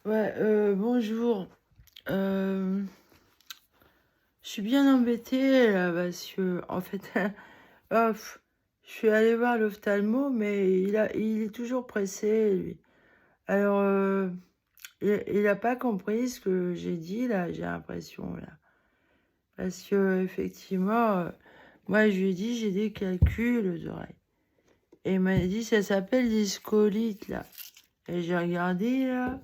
Ouais, bonjour. Euh, je suis bien embêtée là parce que, en fait, je suis allée voir l'ophtalmo, mais il est toujours pressé, lui. Alors, il a pas compris ce que j'ai dit là, j'ai l'impression là. Parce que, effectivement, moi, je lui ai dit, j'ai des calculs aux oreilles. Et il m'a dit, ça s'appelle des scolites là. Et j'ai regardé là.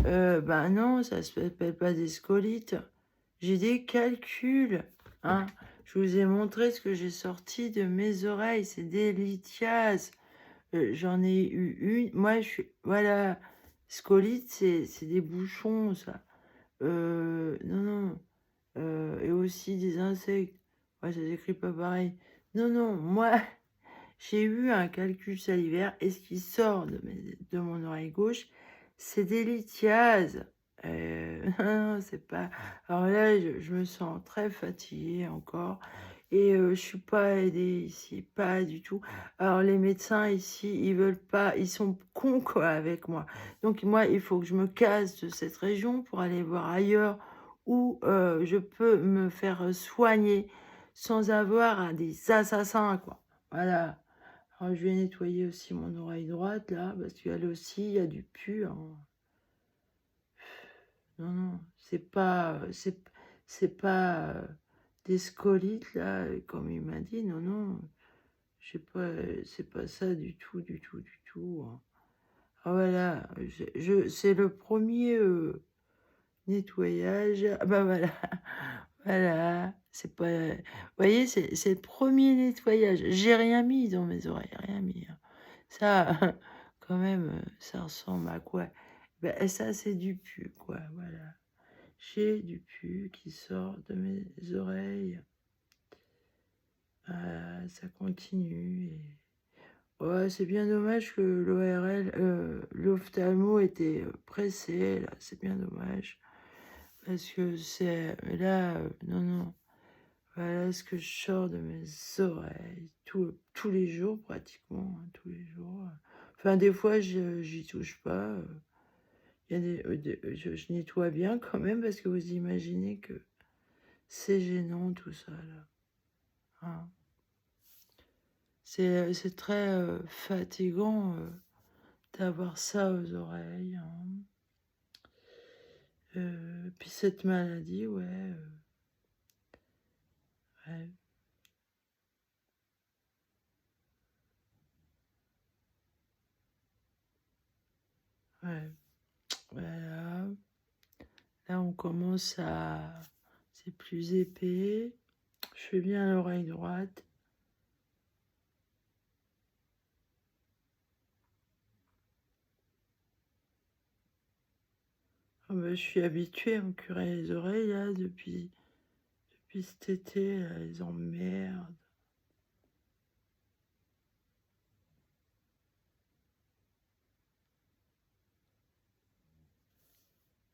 Ben non, ça se s'appelle pas des scolites. J'ai des calculs, hein. Je vous ai montré ce que j'ai sorti de mes oreilles, c'est des lithiases. J'en ai eu une. Moi, je suis... Voilà. Scolite, c'est des bouchons, ça. Non, non. Et aussi des insectes. Ouais, ça s'écrit pas pareil. Non, non, moi, j'ai eu un calcul salivaire et ce qui sort de mon oreille gauche, c'est des lithiases. Non, c'est pas. Alors là, je me sens très fatiguée encore et je suis pas aidée ici, pas du tout. Alors les médecins ici, ils veulent pas, ils sont cons quoi avec moi. Donc moi, il faut que je me casse de cette région pour aller voir ailleurs où je peux me faire soigner sans avoir des assassins quoi. Voilà. Alors, je vais nettoyer aussi mon oreille droite, là, parce qu'elle aussi, il y a du pu, hein. Non, non, c'est pas des scolites, là, comme il m'a dit. Non, non, je sais pas, c'est pas ça du tout, du tout, du tout, hein. Ah, voilà, c'est le premier nettoyage. Ah, bah, voilà, voilà, c'est pas... Vous voyez, c'est le premier nettoyage. J'ai rien mis dans mes oreilles, rien mis, hein. Ça, quand même, ça ressemble à quoi? Ben, ça, c'est du pu, quoi, voilà. J'ai du pu qui sort de mes oreilles. Ça continue. Ouais, c'est bien dommage que l'ORL, l'ophtalmo était pressé, là. C'est bien dommage. Parce que c'est... Là, non, non. Voilà ce que je sors de mes oreilles. Tous les jours, pratiquement, hein, tous les jours. Enfin, des fois, j'y touche pas. Il y a je nettoie bien quand même parce que vous imaginez que c'est gênant tout ça là, hein. C'est très fatigant d'avoir ça aux oreilles, hein. Puis cette maladie, ouais, ouais, ouais. Voilà. Là, on commence à... C'est plus épais. Je fais bien l'oreille droite. Ah bah, je suis habituée à me curer les oreilles là depuis cet été. Là, les emmerdes.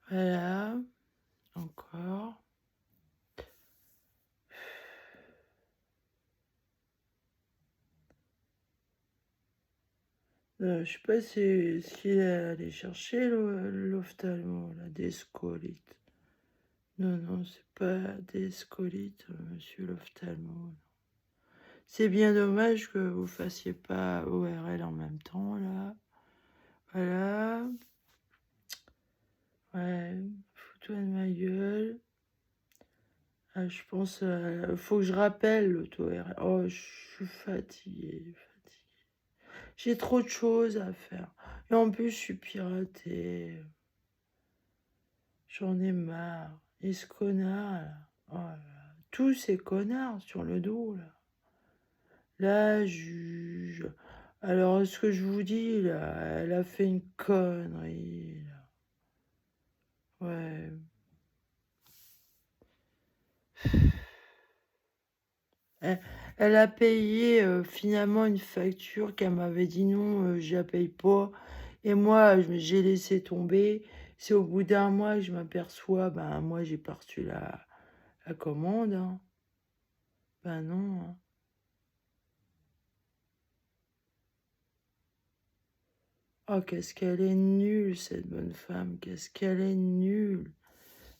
Voilà, encore. Je sais pas s'il est allé chercher l'ophtalmo, là, des scolites. Non, non, c'est pas des scolites, monsieur l'ophtalmo. C'est bien dommage que vous fassiez pas ORL en même temps, là. Voilà. Ouais, fous-toi de ma gueule. Ah, je pense, faut que je rappelle l'auto-ORL. Oh, je suis fatiguée, fatiguée. J'ai trop de choses à faire. Et en plus, je suis piratée. J'en ai marre. Et ce connard, là. Oh là là. Tous ces connards sur le dos, là. La juge. Alors, ce que je vous dis, là, elle a fait une connerie, là. Ouais. Elle, elle a payé finalement une facture qu'elle m'avait dit non, je la paye pas. Et moi, j'ai laissé tomber. C'est au bout d'un mois que je m'aperçois, ben moi, j'ai pas reçu la commande, hein. Ben non, hein. Oh, qu'est-ce qu'elle est nulle, cette bonne femme. Qu'est-ce qu'elle est nulle.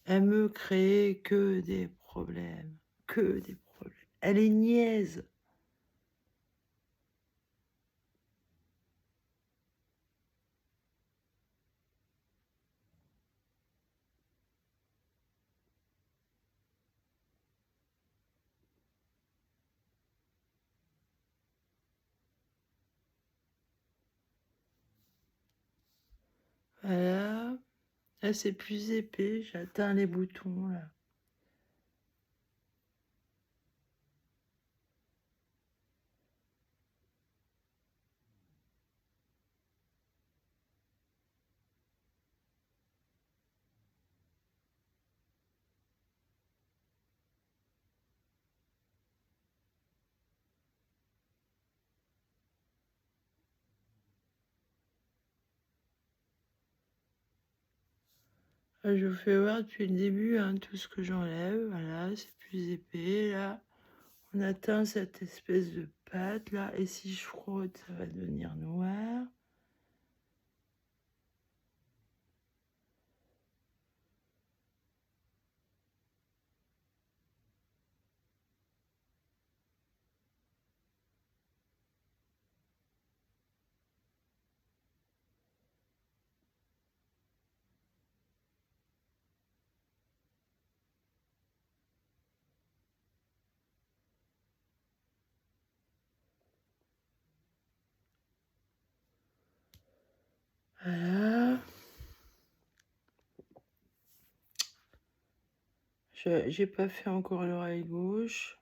Elle me crée que des problèmes. Que des problèmes. Elle est niaise. Voilà. Là, c'est plus épais. J'atteins les boutons, là. Là, je vous fais voir depuis le début hein, tout ce que j'enlève. Voilà, c'est plus épais, là. On atteint cette espèce de pâte, là. Et si je frotte, ça va devenir noir. Voilà. J'ai pas fait encore l'oreille gauche.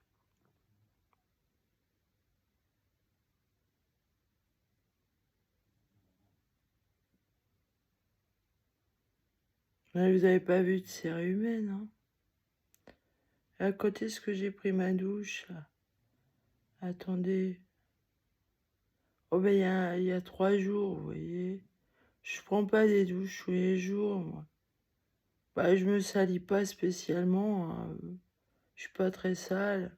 Là, vous avez pas vu de serre humaine, hein. À côté, ce que j'ai pris ma douche, là. Attendez. Oh, ben, il y a 3 jours, vous voyez. Je prends pas des douches tous les jours, moi. Bah, je me salis pas spécialement, hein. Je suis pas très sale.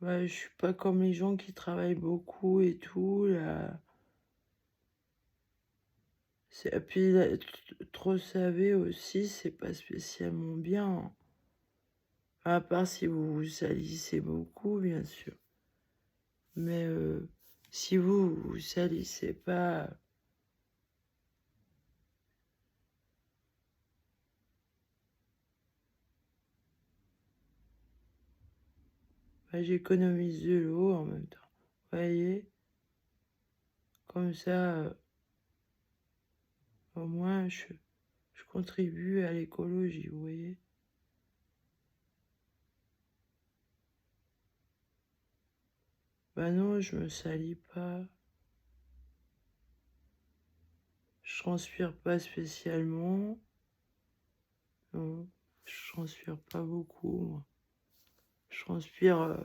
Bah, je suis pas comme les gens qui travaillent beaucoup et tout, là. Et puis, là, trop saver aussi, c'est pas spécialement bien. À part si vous vous salissez beaucoup, bien sûr. Mais si vous vous salissez pas, bah, j'économise de l'eau en même temps. Vous voyez? Comme ça, au moins, je contribue à l'écologie, vous voyez? Bah non, je me salis pas. Je transpire pas spécialement. Non, je transpire pas beaucoup, moi. Je transpire,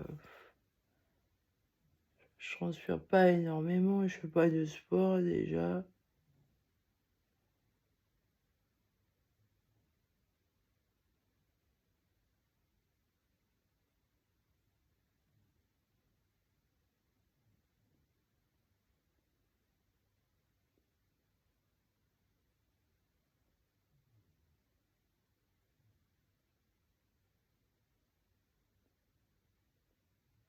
je transpire pas énormément. Je fais pas de sport déjà.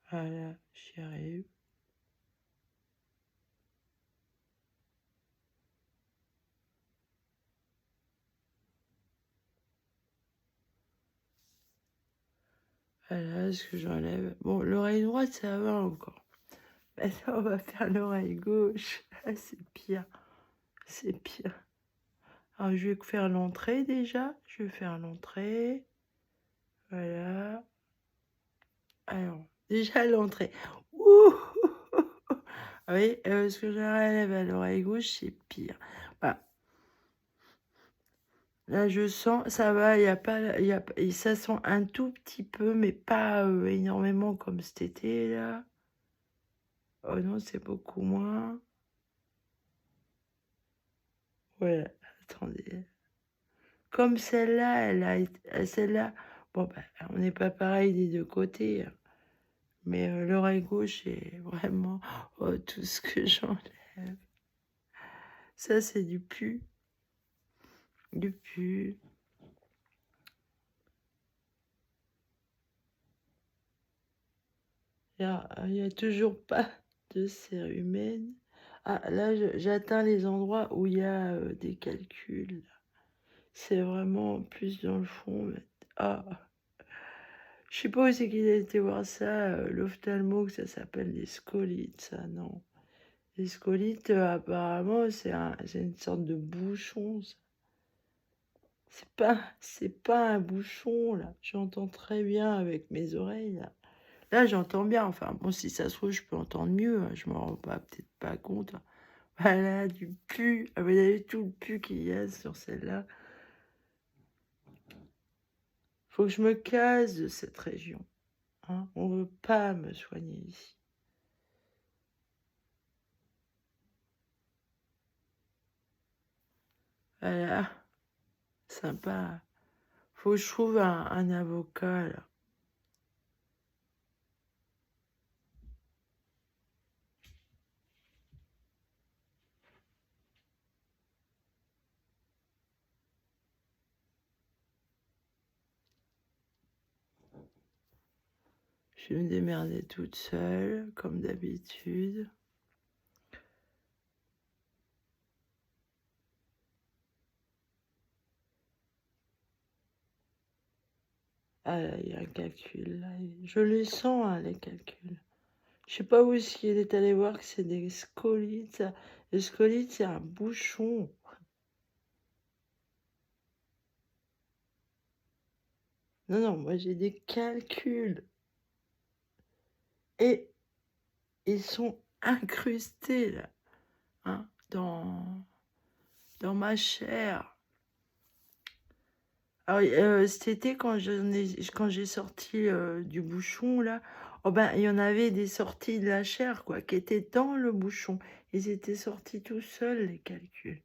Voilà, j'y arrive. Voilà ce que j'enlève. Bon, l'oreille droite, ça va encore. Maintenant, on va faire l'oreille gauche. Ah, c'est pire. C'est pire. Alors, je vais faire l'entrée déjà. Je vais faire l'entrée. Voilà. Alors, déjà l'entrée. Ouh. Ah oui, ce que j'enlève à l'oreille gauche, c'est pire. Voilà. Là, je sens, ça va, il y a pas, et ça sent un tout petit peu, mais pas énormément comme cet été, là. Oh non, c'est beaucoup moins. Voilà, attendez. Comme celle-là, celle-là, bon, bah, on n'est pas pareil des deux côtés, hein. Mais l'oreille gauche est vraiment tout ce que j'enlève. Ça, c'est du pu. Du pu. Il y a toujours pas de cérumen. Ah, là, j'atteins les endroits où il y a des calculs. C'est vraiment plus dans le fond. Ah, je sais pas où c'est qu'il a été voir ça, l'ophtalmo, que ça s'appelle les scolites, ça, non. Les scolites, apparemment, c'est une sorte de bouchon, ça. C'est pas un bouchon, là. J'entends très bien avec mes oreilles, là. Là, j'entends bien. Enfin, bon, si ça se trouve, je peux entendre mieux, hein. Je m'en rends peut-être pas compte, hein. Voilà, du pu. Ah, vous avez tout le pu qu'il y a sur celle-là. Faut que je me casse de cette région, hein. On veut pas me soigner ici. Voilà, sympa. Faut que je trouve un avocat, là. Je vais me démerder toute seule, comme d'habitude. Ah là, il y a un calcul, là. Je les sens, hein, les calculs. Je sais pas où est-ce qu'il est allé voir que c'est des scolites. Les scolites, c'est un bouchon. Non, non, moi j'ai des calculs. Et ils sont incrustés, là, hein, dans ma chair. Alors, cet été, quand j'ai sorti du bouchon, là, oh ben, il y en avait des sorties de la chair, quoi, qui étaient dans le bouchon. Ils étaient sortis tout seuls, les calculs.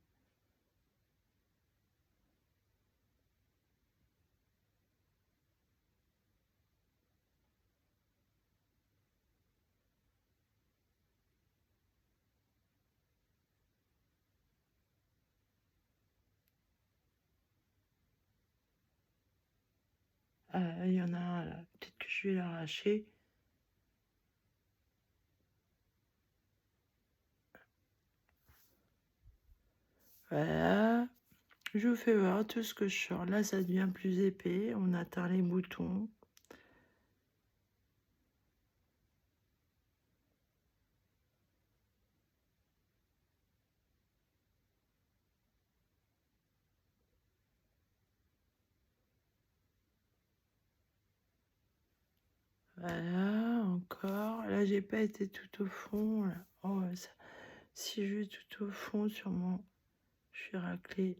Ah, il y en a un, là. Peut-être que je vais l'arracher. Voilà. Je vous fais voir tout ce que je sors. Là, ça devient plus épais. On atteint les boutons. Voilà, encore. Là, j'ai pas été tout au fond, là. Oh, si je vais tout au fond, sûrement, je suis raclée.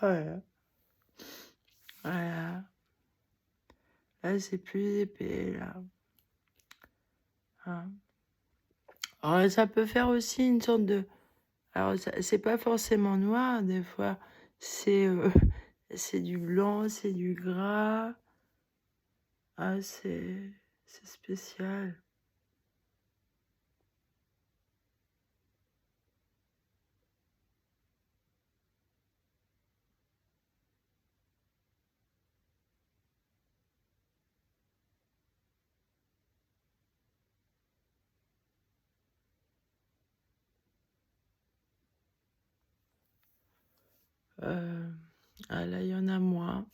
Voilà. Voilà. Là, c'est plus épais, là. Hein. Alors, ça peut faire aussi une sorte de... Alors, c'est pas forcément noir, des fois. C'est c'est du blanc, c'est du gras. Ah, c'est spécial. Euh, ah, là, il y en a moins.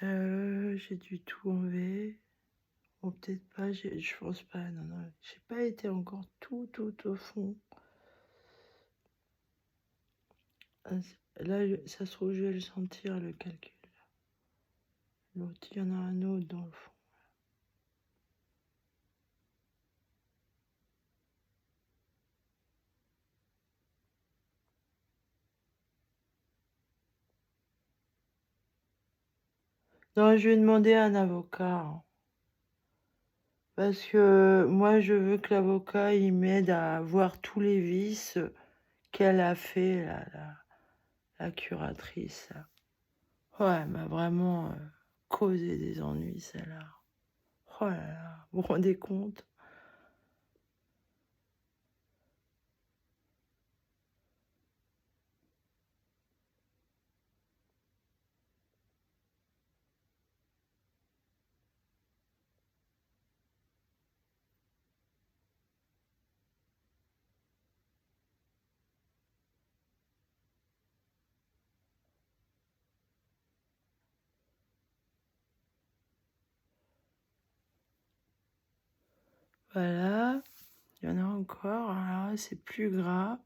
J'ai dû tout enlever. Ou peut-être pas, je pense pas. Non, non, j'ai pas été encore tout au fond. Ah, Là, ça se trouve, je vais le sentir, le calcul. L'autre, il y en a un autre dans le fond. Non, je vais demander à un avocat, hein. Parce que moi, je veux que l'avocat, il m'aide à voir tous les vices qu'elle a fait, la curatrice, là. Ouais, elle m'a vraiment causé des ennuis, celle-là. Oh là là, vous vous rendez compte? Voilà, il y en a encore. Alors là, c'est plus gras.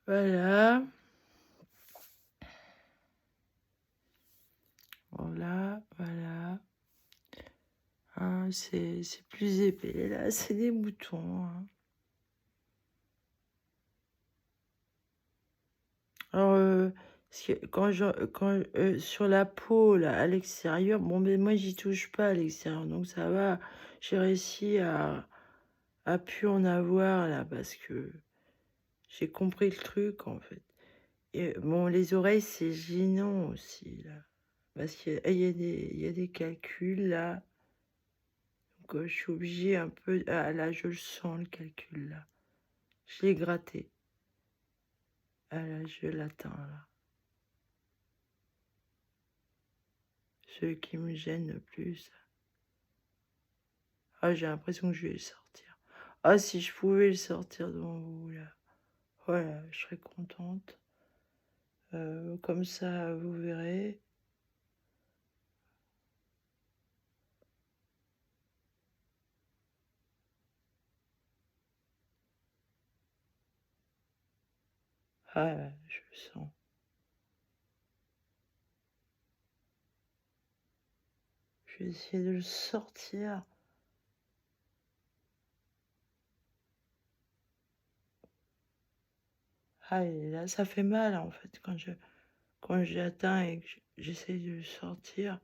Voilà. Voilà, voilà. Hein, c'est plus épais. Là, c'est des boutons, hein. Alors, sur la peau, là, à l'extérieur, bon, mais moi, j'y touche pas à l'extérieur, donc ça va. J'ai réussi à plus en avoir, là, parce que j'ai compris le truc, en fait. Et bon, les oreilles, c'est gênant aussi, là. Parce qu'il y a des calculs, là. Donc, je suis obligée un peu... Ah, là, je le sens, le calcul, là. Je l'ai gratté. Ah, là, je l'atteins, là. Ce qui me gêne le plus. Ah, j'ai l'impression que je vais le sortir. Ah, si je pouvais le sortir devant vous, là. Voilà, je serais contente. Comme ça, vous verrez. Ah, je le sens. Je vais essayer de le sortir. Ah, et là, ça fait mal, en fait, quand j'atteins et que j'essaie de le sortir.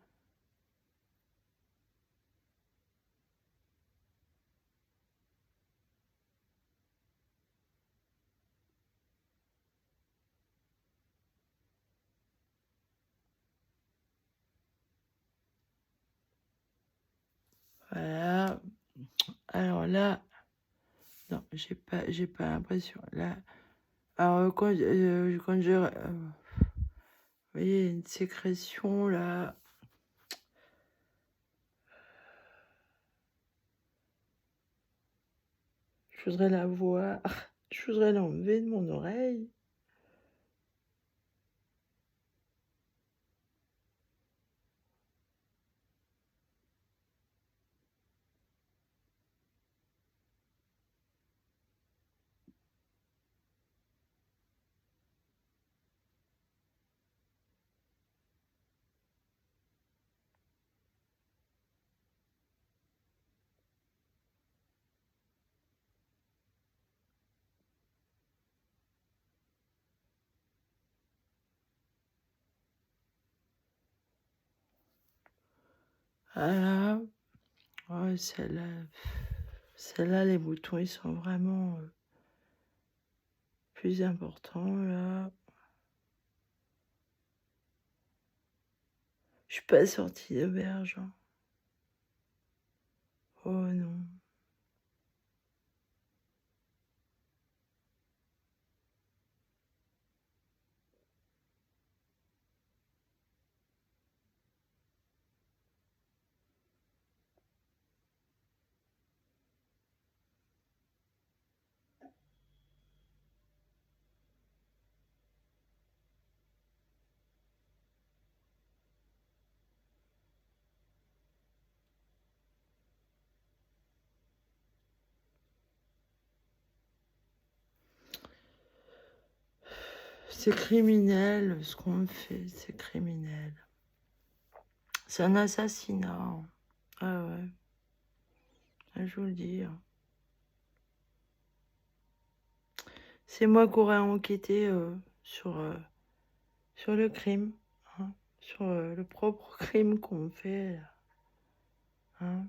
Voilà. Alors là, non, j'ai pas l'impression. Là, alors quand vous voyez, une sécrétion là. Je voudrais la voir. Je voudrais l'enlever de mon oreille. Voilà. Ouais, celle-là, les boutons, ils sont vraiment plus importants, là. Je suis pas sortie d'auberge, hein. Oh non. C'est criminel, ce qu'on me fait, c'est criminel. C'est un assassinat. Ah ouais, ah, je vous le dis. C'est moi qui aurais enquêté sur le crime, hein, sur le propre crime qu'on me fait, là, hein.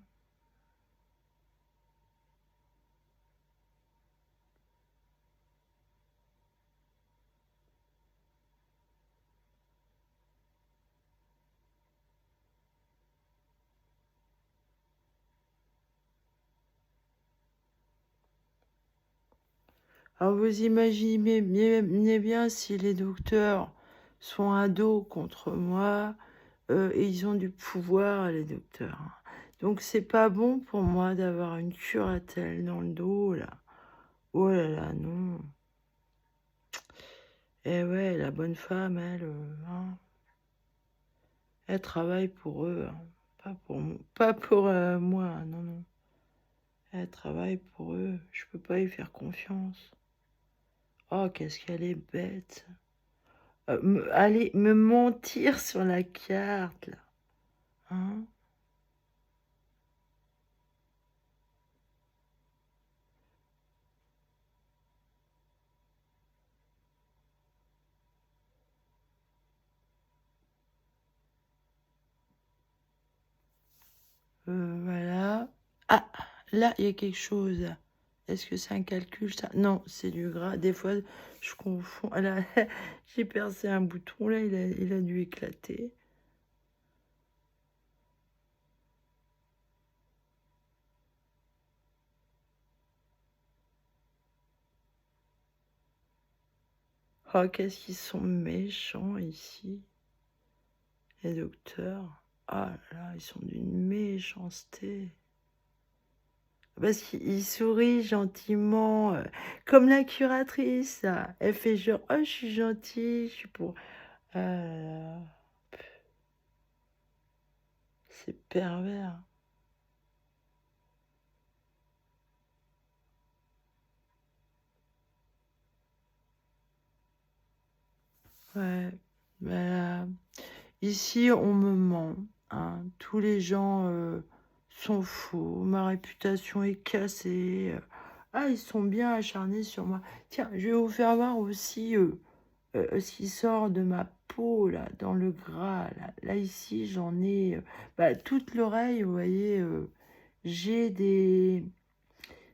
Alors vous imaginez bien si les docteurs sont à dos contre moi, et ils ont du pouvoir, les docteurs, hein. Donc c'est pas bon pour moi d'avoir une curatelle dans le dos, là. Oh là là, non. Eh ouais, la bonne femme, elle, hein, elle travaille pour eux, hein, pas pour moi, hein, non, non. Elle travaille pour eux, je peux pas y faire confiance. Oh, qu'est-ce qu'elle est bête. Allez me mentir sur la carte, là. Hein. Voilà. Ah, là, il y a quelque chose. Est-ce que c'est un calcul, ça? Non, c'est du gras. Des fois, je confonds. Ah là, j'ai percé un bouton, là, il a dû éclater. Oh, qu'est-ce qu'ils sont méchants ici, les docteurs. Ah là, ils sont d'une méchanceté. Parce qu'il sourit gentiment, comme la curatrice, là. Elle fait genre, oh, je suis gentille, je suis pour... Ah là là, c'est pervers. Ouais, bah, ici, on me ment, hein. Tous les gens sont faux. Ma réputation est cassée. Ah, ils sont bien acharnés sur moi. Tiens, je vais vous faire voir aussi ce qui sort de ma peau, là, dans le gras. Là ici, j'en ai bah, toute l'oreille, vous voyez. J'ai des...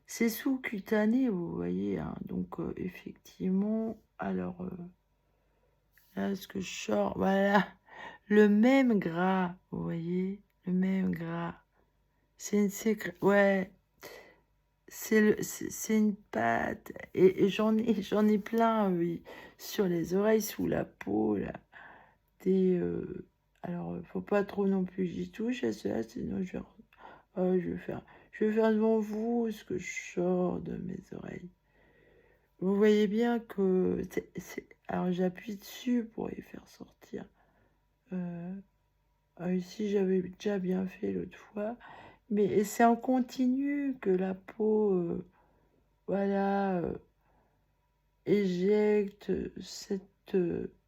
C'est sous-cutané, vous voyez, hein. Donc, effectivement, alors... là, ce que je sors, voilà, le même gras, vous voyez, le même gras. Ouais, c'est une pâte. Et j'en ai plein, oui, sur les oreilles, sous la peau, là. Alors, faut pas trop non plus que j'y touche à cela, sinon je vais faire devant vous ce que je sors de mes oreilles. Vous voyez bien que alors j'appuie dessus pour les faire sortir. Euh, Ici, j'avais déjà bien fait l'autre fois. Mais c'est en continu que la peau, voilà, éjecte cette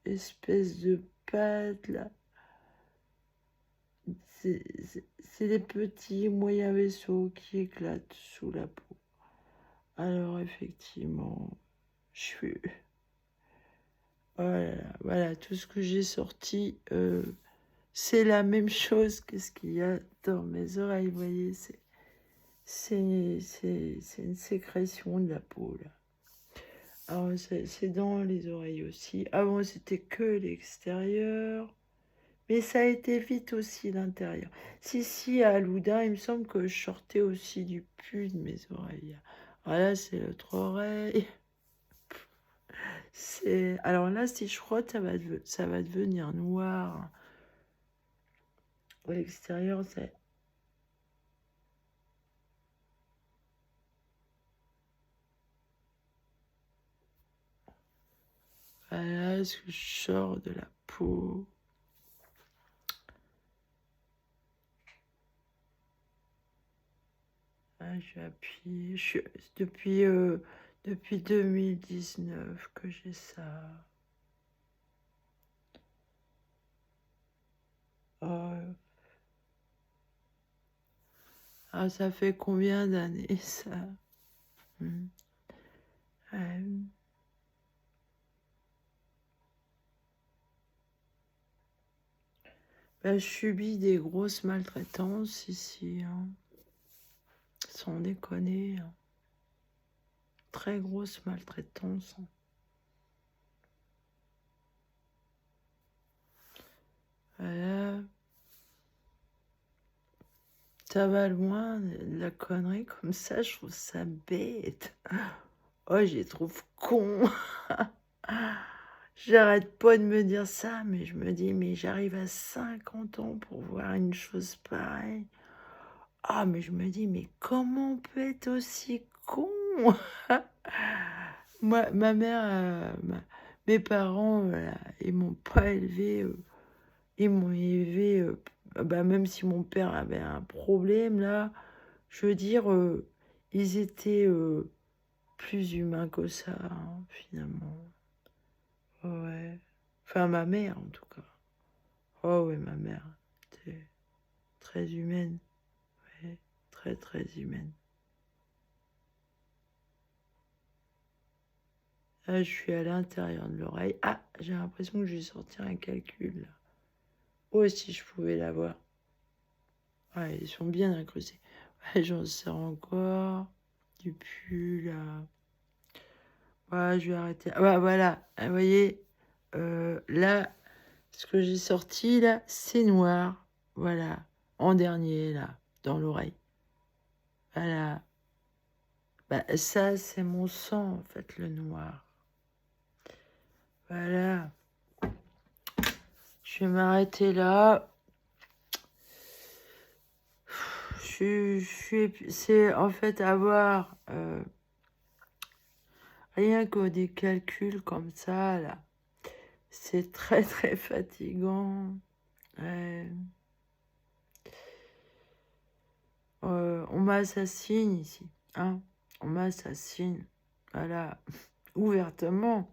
espèce de pâte là. C'est des petits moyens vaisseaux qui éclatent sous la peau. Alors effectivement, je suis... Voilà, voilà, tout ce que j'ai sorti, c'est la même chose que ce qu'il y a dans mes oreilles, vous voyez, c'est une sécrétion de la peau, là. Alors, c'est dans les oreilles aussi. Avant, c'était que l'extérieur. Mais ça a été vite aussi l'intérieur. Si, à Loudun, il me semble que je sortais aussi du pus de mes oreilles. Voilà, c'est l'autre oreille. Alors là, si je frotte, ça va devenir noir. À l'extérieur, c'est... Voilà ce que je sors de la peau. Ah, je vais appuyer. Depuis 2019 que j'ai ça. Ah, ça fait combien d'années, ça? Je subis des grosses maltraitances ici, hein. Sans déconner, hein. Très grosse maltraitance, hein. Voilà. Ça va loin, la connerie comme ça, je trouve ça bête. Oh, je les trouve cons. J'arrête pas de me dire ça, mais je me dis, mais j'arrive à 50 ans pour voir une chose pareille. Ah, mais je me dis, mais comment on peut être aussi con? Moi, ma mère, mes parents, ils m'ont pas élevé, ils m'ont élevé, même si mon père avait un problème, là, je veux dire, ils étaient plus humains que ça, hein, finalement. Ouais. Enfin, ma mère, en tout cas. Oh, ouais, ma mère était très humaine. Ouais, très, très humaine. Là, je suis à l'intérieur de l'oreille. Ah, j'ai l'impression que je vais sortir un calcul, là. Oh, si je pouvais l'avoir. Ouais, ils sont bien incrustés. Ouais, j'en sers encore. Du pull, là. Voilà, je vais arrêter. Ah, bah, voilà, vous voyez, là, ce que j'ai sorti, là, c'est noir. Voilà, en dernier, là, dans l'oreille. Voilà. Bah, ça, c'est mon sang, en fait, le noir. Voilà. Je vais m'arrêter là. C'est en fait avoir rien que des calculs comme ça, là. C'est très, très fatigant. Ouais. On m'assassine ici, hein. On m'assassine. Voilà. Ouvertement.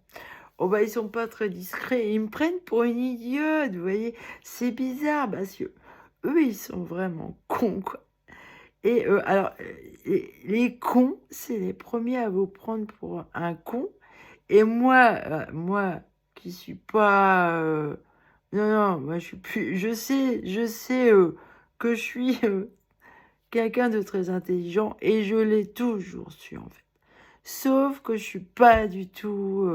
Oh bah ils sont pas très discrets. Ils me prennent pour une idiote, vous voyez. C'est bizarre parce que eux, ils sont vraiment cons, quoi. Et alors, les cons, c'est les premiers à vous prendre pour un con. Et moi, qui suis pas... non, non, moi, je suis plus... Je sais que je suis quelqu'un de très intelligent et je l'ai toujours su, en fait. Sauf que je suis pas du tout...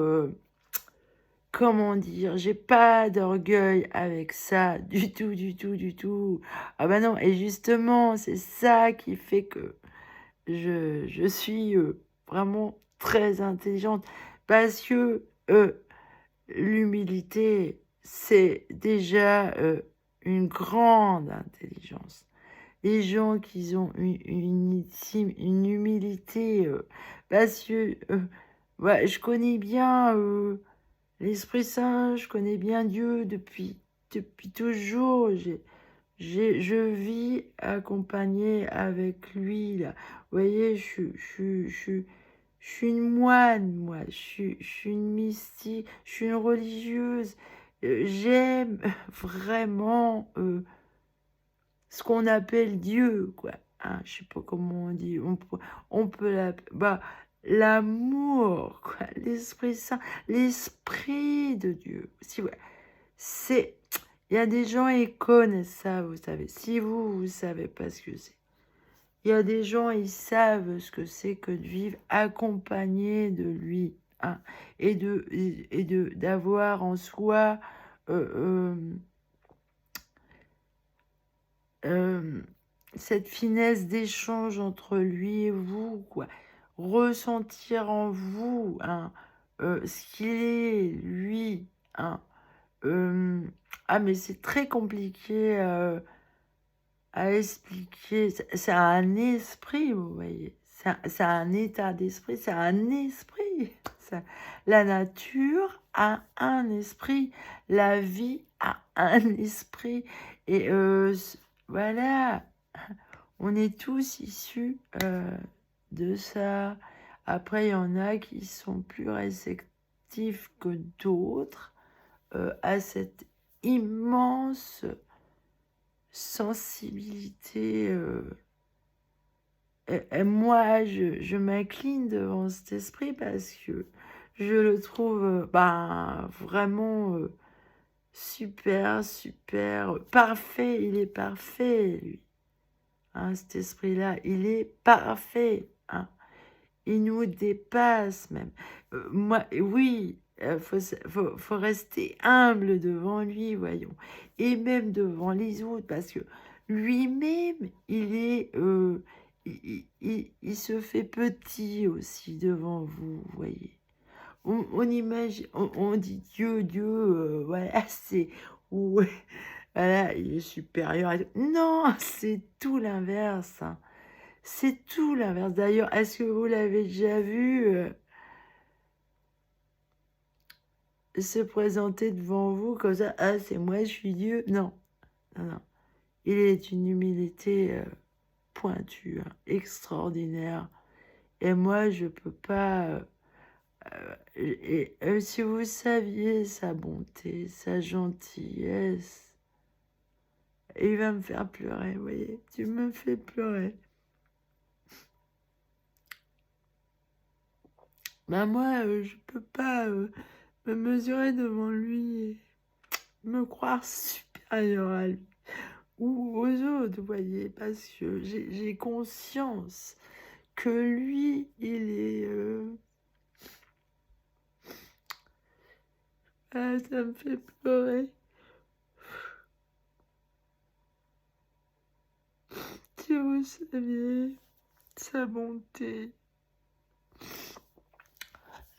comment dire, j'ai pas d'orgueil avec ça, du tout, du tout, du tout. Ah bah non, et justement, c'est ça qui fait que je suis vraiment très intelligente. Parce que l'humilité, c'est déjà une grande intelligence. Les gens qui ont une humilité, parce que ouais, je connais bien l'Esprit Saint, je connais bien Dieu depuis toujours. Je vis accompagnée avec lui, là. Vous voyez, je suis une moine, moi. Je suis une mystique, je suis une religieuse. J'aime vraiment ce qu'on appelle Dieu, quoi. Hein, je sais pas comment on dit. On peut l'appeler... Bah, l'amour, quoi. L'Esprit Saint, l'Esprit de Dieu. Si, ouais. C'est... Il y a des gens, ils connaissent ça, vous savez. Si vous savez pas ce que c'est. Il y a des gens, ils savent ce que c'est que de vivre accompagné de lui. Hein, d'avoir en soi cette finesse d'échange entre lui et vous, quoi. Ressentir en vous hein, ce qu'il est, lui. Hein. Ah, mais c'est très compliqué à expliquer. C'est un esprit, vous voyez. C'est un état d'esprit, c'est un esprit. La nature a un esprit, la vie a un esprit. Et voilà, on est tous issus de ça. Après, il y en a qui sont plus réceptifs que d'autres à cette immense sensibilité. Et moi, je m'incline devant cet esprit parce que je le trouve ben, vraiment super, super, parfait. Il est parfait, lui. Hein, cet esprit-là, il est parfait. Hein. Il nous dépasse même. Moi, oui, faut rester humble devant lui, voyons. Et même devant les autres, parce que lui-même, il se fait petit aussi devant vous, voyez. On imagine, on dit Dieu, Dieu, voilà, c'est... Ouais, voilà, il est supérieur. Non, c'est tout l'inverse. Hein. C'est tout l'inverse. D'ailleurs, est-ce que vous l'avez déjà vu se présenter devant vous comme ça? Ah, c'est moi, je suis Dieu. Non, non, non. Il est une humilité pointue, hein, extraordinaire. Et moi, je peux pas... si vous saviez sa bonté, sa gentillesse, il va me faire pleurer, vous voyez. Tu me fais pleurer. Ben moi, je peux pas me mesurer devant lui et me croire supérieur à lui ou aux autres, vous voyez, parce que j'ai conscience que lui, il est... Ah, ça me fait pleurer. Si vous saviez sa bonté.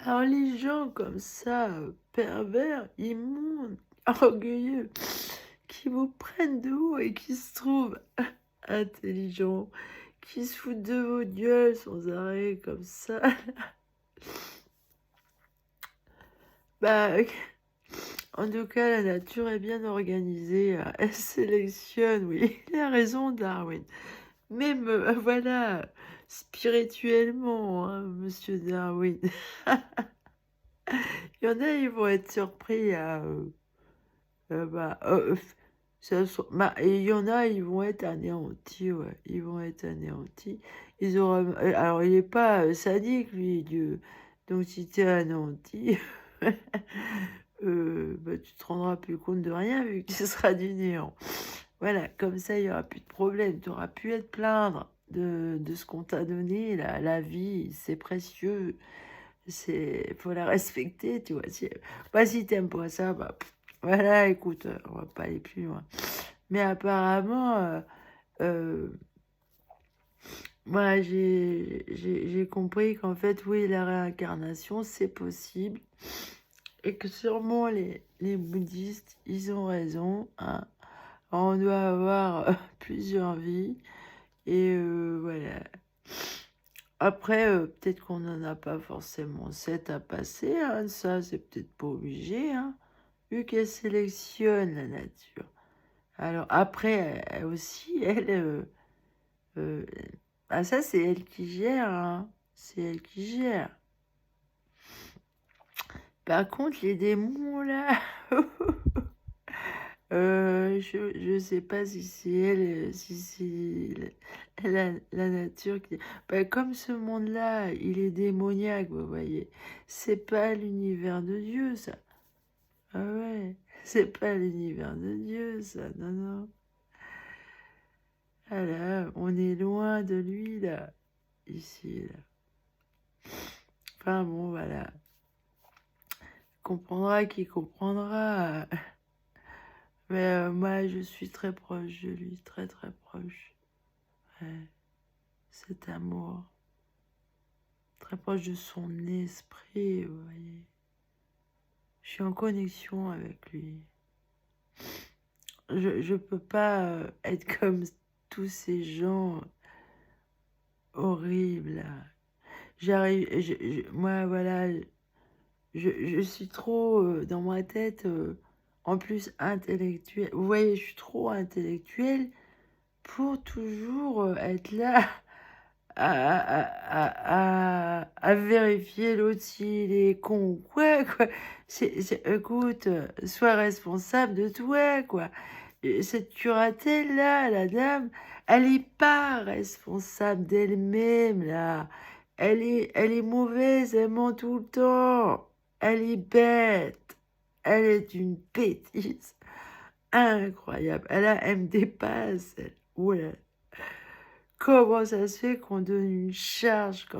Alors les gens comme ça, pervers, immondes, orgueilleux, qui vous prennent de haut et qui se trouvent intelligents, qui se foutent de vos gueules sans arrêt comme ça, bah, en tout cas, la nature est bien organisée. Elle sélectionne, oui, il a raison, Darwin. Même, voilà, spirituellement, hein, monsieur Darwin. Il y en a, ils vont être surpris à... bah, et il y en a, ils vont être anéantis, ouais. Ils vont être anéantis. Ils auront... Alors, il n'est pas sadique, lui, Dieu. Donc, si tu es anéanti, bah, tu te rendras plus compte de rien vu que ce sera du néant. Voilà, comme ça, il n'y aura plus de problème. Tu n'auras plus à te plaindre de ce qu'on t'a donné. La vie, c'est précieux. Faut la respecter, tu vois. Si t'aimes pas ça, bah, voilà, écoute, on va pas aller plus loin. Mais apparemment, moi, j'ai compris qu'en fait, oui, la réincarnation, c'est possible. Et que sûrement, les bouddhistes, ils ont raison. Hein. On doit avoir plusieurs vies. Et voilà. Après, peut-être qu'on n'en a pas forcément 7 à passer. Hein. Ça, c'est peut-être pas obligé. Hein. Vu qu'elle sélectionne la nature. Alors après, elle aussi, euh, ah ça c'est elle qui gère, hein. C'est elle qui gère. Par contre, les démons là, je sais pas si c'est elle, si c'est la nature qui... Bah, comme ce monde-là, il est démoniaque, vous voyez. C'est pas l'univers de Dieu, ça. Ah ouais, c'est pas l'univers de Dieu, ça, non, non. Ah là, on est loin de lui, là, ici, là. Enfin bon, voilà. Comprendra qui comprendra. Mais moi, je suis très proche de lui, très très proche. Ouais, cet amour. Très proche de son esprit, vous voyez. Je suis en connexion avec lui. Je peux pas être comme tous ces gens horribles, là. J'arrive, moi, voilà, je suis trop dans ma tête, en plus intellectuelle. Vous voyez, je suis trop intellectuelle pour toujours être là à vérifier l'autre s'il est con ou quoi, quoi. Écoute, sois responsable de toi, quoi. Et cette curatelle-là, la dame, elle est pas responsable d'elle-même, là. Elle est mauvaise, elle ment tout le temps. Elle est bête. Elle est une bêtise incroyable. Elle me dépasse, elle. Ouais. Comment ça se fait qu'on donne une charge comme